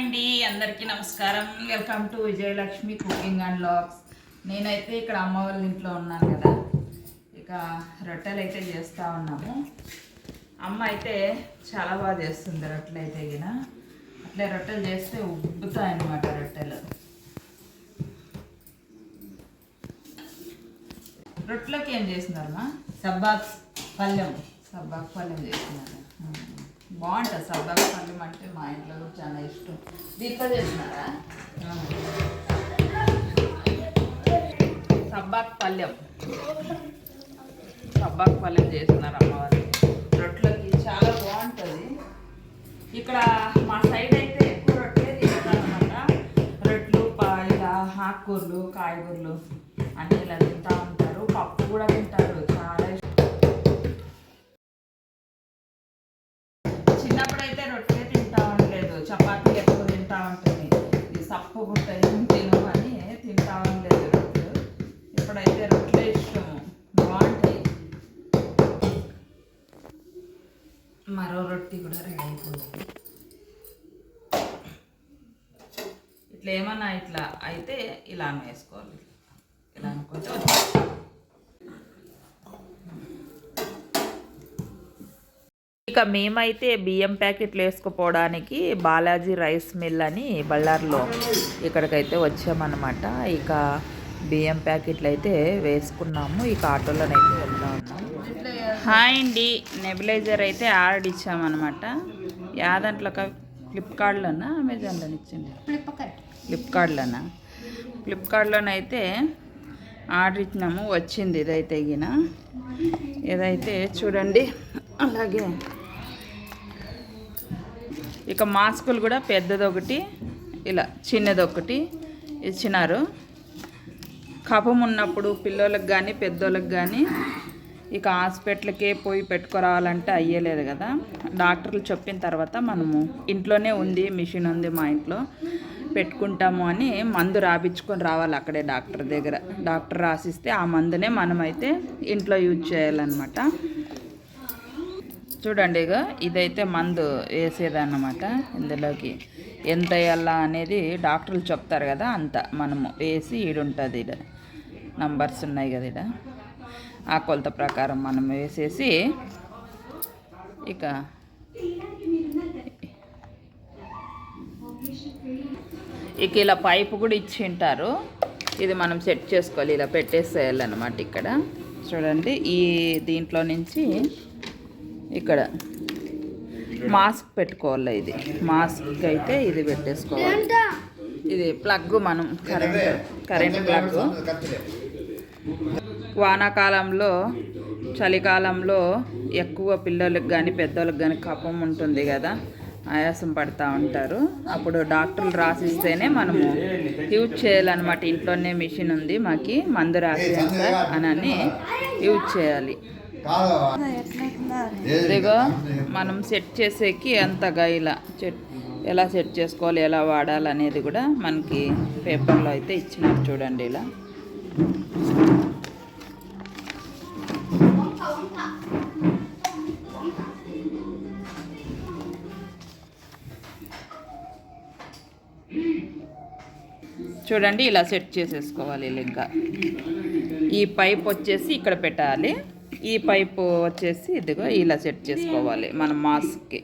అండి, అందరికీ నమస్కారం. Welcome to Vijayalakshmi cooking and vlogs. నేనైతే ఇక్కడ అమ్మ వాళ్ళ ఇంట్లో ఉన్నాను కదా. ఇక రొట్టెలు అయితే చేస్తూ ఉన్నాము. అమ్మ అయితే చాలా బాగా చేస్తుంది రొట్టెలు అయితే గిన. అట్లే రొట్టెలు చేస్తే ఉబ్బుతాయి అన్నమాట రొట్టెలు. రొట్టెలకి ఏం చేస్తున్నారమ్మా? సబ్బాక్ పళ్ళెం చేస్తున్నారు. బాగుంటుంది సబ్బాక్ పళ్ళెం అంటే మా ఇంట్లో కూడా చాలా ఇష్టం. దీంట్లో చేస్తున్నారా? సబ్బాక్ పళ్ళెం చేస్తున్నారు అమ్మవారు. రొట్టెలకి చాలా బాగుంటుంది. ఇక్కడ మా సైడ్ అయితే ఎక్కువ రొట్టెలే తింటారు అనమాట. రొట్టెలు ఇలా ఆకుకూరలు కాయగూరలు అన్నీ ఇలా తింటూ ఉంటారు. పప్పు కూడా తింటారు. చాలా ఇష్టం. చిన్నప్పుడైతే రొట్టెలే తింటా ఉండలేదు, చపాతీలు ఎక్కువ తింటా ఉంటుంది. ఇది సప్పు గుంటాయి తిను అని తింటా ఉండలేదు రొట్టెలు. ఇప్పుడైతే రొట్టెలే ఇష్టము, బాగుంటాయి. మరో రొట్టె కూడా రెడీ అయిపోయింది. ఇట్లా ఏమన్నా ఇట్లా అయితే ఇలా వేసుకోవాలి. ఇలా అనుకుంటే ఇక మేమైతే బియ్యం ప్యాకెట్లు వేసుకుపోవడానికి బాలాజీ రైస్ మిల్ అని బళ్ళార్లో ఇక్కడికైతే వచ్చామన్నమాట. ఇక బియ్యం ప్యాకెట్లు అయితే వేసుకున్నాము. ఇక ఆటోలోనైతే వెళ్తా ఉన్నాము. హాయ్ అండి, నెబిలైజర్ అయితే ఆర్డర్ ఇచ్చామన్నమాట. యాదంట్లోక ఫ్లిప్కార్ట్లోనా అమెజాన్లోనే ఇచ్చింది? ఫ్లిప్కార్ట్లోనైతే ఆర్డర్ ఇచ్చినాము. వచ్చింది ఇదైతే గిన. ఇదైతే చూడండి. అలాగే ఇక మాస్కులు కూడా పెద్దదొకటి ఇలా చిన్నదొకటి ఇచ్చినారు. కఫం ఉన్నప్పుడు పిల్లలకు కానీ పెద్దోళ్ళకి కానీ ఇక హాస్పిటల్కే పోయి పెట్టుకురావాలంటే అయ్యేలేదు కదా. డాక్టర్లు చెప్పిన తర్వాత మనము ఇంట్లోనే ఉంది, మిషన్ ఉంది మా ఇంట్లో, పెట్టుకుంటాము అని మందు రాపించుకొని రావాలి అక్కడే డాక్టర్ దగ్గర. డాక్టర్ రాసిస్తే ఆ మందునే మనమైతే ఇంట్లో యూజ్ చేయాలన్నమాట. చూడండి, ఇక ఇదైతే మందు వేసేదన్నమాట. ఇందులోకి ఎంత వేయాలా అనేది డాక్టర్లు చెప్తారు కదా, అంత మనము వేసి ఈడుంటుంది. ఈడ నంబర్స్ ఉన్నాయి కదా, ఈడ ఆ కొలత ప్రకారం మనం వేసేసి ఇక ఇలా పైపు కూడా ఇచ్చి ఉంటారు. ఇది మనం సెట్ చేసుకోవాలి, ఇలా పెట్టేసేయాలన్నమాట. ఇక్కడ చూడండి, ఈ దీంట్లో నుంచి ఇక్కడ మాస్క్ పెట్టుకోవాలి. ఇది మాస్క్ అయితే ఇది పెట్టేసుకోవాలి. ఇది ప్లగ్, మనం కరెంట్ ప్లగ్. వానాకాలంలో చలికాలంలో ఎక్కువ పిల్లలకు కానీ పెద్దోళ్ళకి కానీ కఫం ఉంటుంది కదా, ఆయాసం పడుతూ ఉంటారు. అప్పుడు డాక్టర్లు రాసిస్తేనే మనము యూజ్ చేయాలన్నమాట. ఇంట్లోనే మిషన్ ఉంది మాకి, మందు రాసేయండి సార్ అని యూజ్ చేయాలి. ఇదిగో మనం సెట్ చేసేకి అంతగా ఇలా ఎలా సెట్ చేసుకోవాలి, ఎలా వాడాలి అనేది కూడా మనకి పేపర్లో అయితే ఇచ్చినారు. చూడండి, ఇలా చూడండి, ఇలా సెట్ చేసేసుకోవాలి. ఇంకా ఈ పైప్ వచ్చేసి ఇక్కడ పెట్టాలి. ఈ పైపు వచ్చేసి ఇదిగో ఇలా సెట్ చేసుకోవాలి మనం మాస్క్కి.